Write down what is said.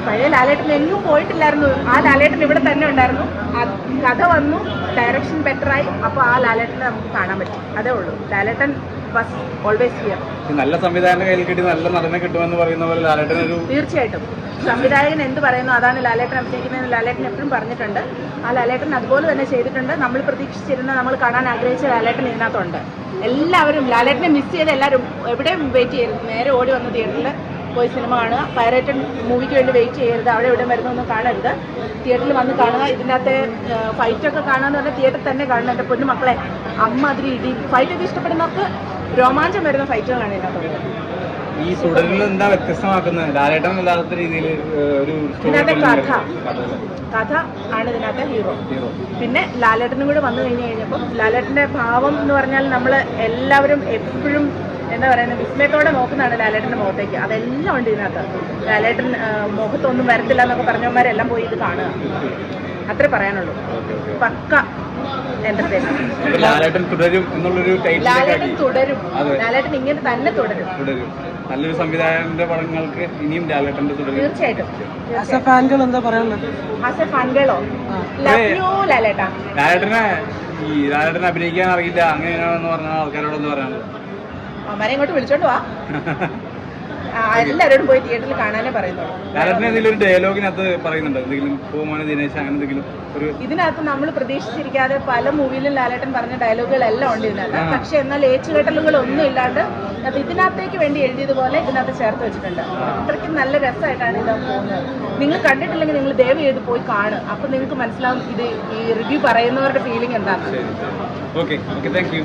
പഴയ ലാലേട്ടൻ എങ്ങും പോയിട്ടില്ലായിരുന്നു. ആ ലാലേട്ടൻ ഇവിടെ തന്നെ ഉണ്ടായിരുന്നു. കഥ വന്നു, ഡയറക്ഷൻ ബെറ്ററായി, അപ്പോൾ ആ ലാലേട്ടനെ നമുക്ക് കാണാൻ പറ്റും. അതേ ഉള്ളൂ. ലാലേട്ടൻ വാസ് ഓൾവേസ് ഹിയർ. നല്ല സംവിധായകന്റെ കയ്യിൽ കിട്ടി നല്ല നടനെ കിട്ടുമെന്ന് പറയുന്ന പോലെ ലാലേട്ടൻ ഒരു തീർച്ചയായിട്ടും സംവിധായകൻ എന്ത് പറയുന്നു അതാണ് ലാലേട്ടൻ അഭിനയിക്കുന്നതെന്ന് ലാലേട്ടൻ എപ്പോഴും പറഞ്ഞിട്ടുണ്ട്. ആ ലാലേട്ടൻ അതുപോലെ തന്നെ ചെയ്തിട്ടുണ്ട്. നമ്മൾ പ്രതീക്ഷിച്ചിരുന്ന, നമ്മൾ കാണാൻ ആഗ്രഹിച്ച ലാലേട്ടൻ ഇതിനകത്തുണ്ട്. എല്ലാവരും ലാലേട്ടനെ മിസ് ചെയ്ത് എല്ലാവരും എവിടെയും വെയിറ്റ് ചെയ്യരുത്, നേരെ ഓടി വന്ന് തിയേറ്ററിൽ പോയി സിനിമ കാണുക. പൈറേറ്റഡ് മൂവിക്ക് വേണ്ടി വെയിറ്റ് ചെയ്യരുത്, അവിടെ എവിടെ വരുന്നൊന്നും കാണരുത്, തിയേറ്ററിൽ വന്ന് കാണുക. ഇതിനകത്ത് ഫൈറ്റൊക്കെ കാണാന്ന് പറഞ്ഞാൽ തിയേറ്ററിൽ തന്നെ കാണണം. എൻ്റെ പൊന്നു മക്കളെ, അമ്മ അതിരി ഇടി ഫൈറ്റൊക്കെ ഇഷ്ടപ്പെടുന്നവർക്ക് രോമാഞ്ചം വരുന്ന ഫൈറ്റുകളാണ് ഇതിനകത്ത്. ഈ തുടരിൽ എന്താ വ്യത്യസ്തമാക്കുന്നത്? ലാലേട്ടൻ അല്ലാത്ത രീതിയിൽ ഒരു ഇതിനകത്തെ കഥ ആണ് ഇതിനകത്തെ ഹീറോ. പിന്നെ ലാലേട്ടനും കൂടെ വന്നു കഴിഞ്ഞപ്പോൾ ലാലേട്ടൻ്റെ ഭാവം എന്ന് പറഞ്ഞാൽ നമ്മൾ എല്ലാവരും എപ്പോഴും എന്താ പറയുന്നത്, വിസ്മയത്തോടെ നോക്കുന്നതാണ് ലാലേട്ടൻ്റെ മുഖത്തേക്ക്. അതെല്ലാം ഉണ്ട് ഇതിനകത്ത്. ലാലേട്ടൻ മുഖത്തൊന്നും വരത്തില്ല എന്നൊക്കെ പറഞ്ഞവന്മാരെല്ലാം പോയി ഇത് കാണുക. അത്രേ പറയാനുള്ളൂ. പക്ക എന്റർടൈൻമെന്റ്. ലാലേട്ടൻ തുടരും എന്നുള്ളൊരു ലാലേട്ടൻ തുടരും. ലാലേട്ടൻ ഇങ്ങനെ തന്നെ തുടരും. നല്ലൊരു സംവിധായകന്റെ പടങ്ങൾക്ക് ഇനിയും ലാലേട്ടന്റെ തുടരും. തീർച്ചയായിട്ടും. ഫാൻകൾ എന്താ പറയാനുള്ളത്? ഫാൻകളോ? ലവ് യു ലാലേട്ടാ. ലാലേട്ടനെ അഭിനയിക്കാൻ അറിയില്ല അങ്ങനെയാണെന്ന് പറഞ്ഞ ആൾക്കാരോടൊന്ന് പറയാനുള്ളത്. അവരെ ഇങ്ങോട്ട് വിളിച്ചോണ്ട് വാ. എല്ലാവരോടും പോയി തിയേറ്ററിൽ കാണാനേ പറയുന്നുള്ളൂ. ലാലേട്ടൻ എന്തെങ്കിലും ഒരു ഡയലോഗിനകത്ത് പറയുന്നുണ്ടോ? എന്തെങ്കിലും പൂമോനെ ദിനേശ് അങ്ങനെ എന്തെങ്കിലും ഒരു ഇതിനകത്ത് നമ്മൾ പ്രതീക്ഷിച്ചിരിക്കാതെ പല മൂവിയിലും ലാലേട്ടൻ പറഞ്ഞ ഡയലോഗുകളെല്ലാം ഉണ്ട് ഇതിനകത്ത്. പക്ഷെ എന്നാൽ ഏച്ചുകെട്ടലുകളൊന്നും ഇല്ലാണ്ട് ഇതിനകത്തേക്ക് വേണ്ടി എഴുതിയതുപോലെ ഇതിനകത്ത് ചേർത്ത് വെച്ചിട്ടുണ്ട്. അത്രയ്ക്കും നല്ല രസമായിട്ടാണ് ഇത് പോകുന്നത്. നിങ്ങൾ കണ്ടിട്ടില്ലെങ്കിൽ നിങ്ങൾ ദയവ് ചെയ്ത് പോയി കാണുക. അപ്പം നിങ്ങൾക്ക് മനസ്സിലാവും ഇത് ഈ റിവ്യൂ പറയുന്നവരുടെ ഫീലിംഗ് എന്താണ്. Okay thank you.